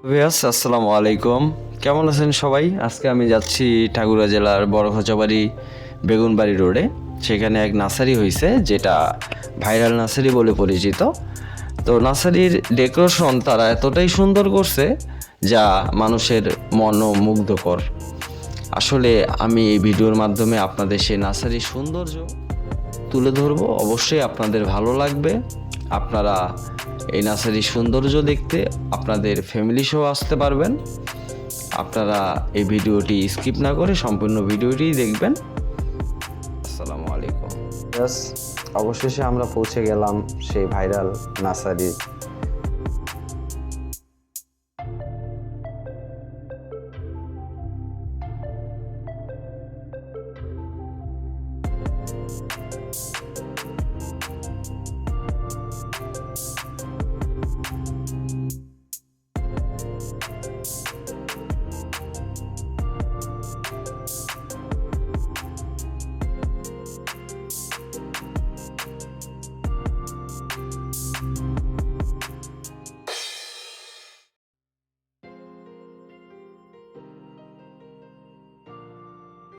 আসসালামু আলাইকুম। কেমন আছেন সবাই? আজকে আমি যাচ্ছি ঠাকুরগাঁ জেলার বড়খচাবাড়ি বেগুনবাড়ি রোডে। সেখানে এক নার্সারি হয়েছে, যেটা ভাইরাল নার্সারি বলে পরিচিত। তো নার্সারির ডেকোরেশন তারা এতটাই সুন্দর করছে যা মানুষের মনোমুগ্ধকর। আসলে আমি এই ভিডিওর মাধ্যমে আপনাদের সেই নার্সারির সৌন্দর্য তুলে ধরবো। অবশ্যই আপনাদের ভালো লাগবে। আপনারা এই নার্সারির সৌন্দর্য দেখতে আপনাদের ফ্যামিলি সহ আসতে পারবেন। আপনারা এই ভিডিওটি স্কিপ না করে সম্পূর্ণ ভিডিওটি দেখবেন। আসসালামু আলাইকুম। অবশেষে আমরা পৌঁছে গেলাম সেই ভাইরাল নার্সারির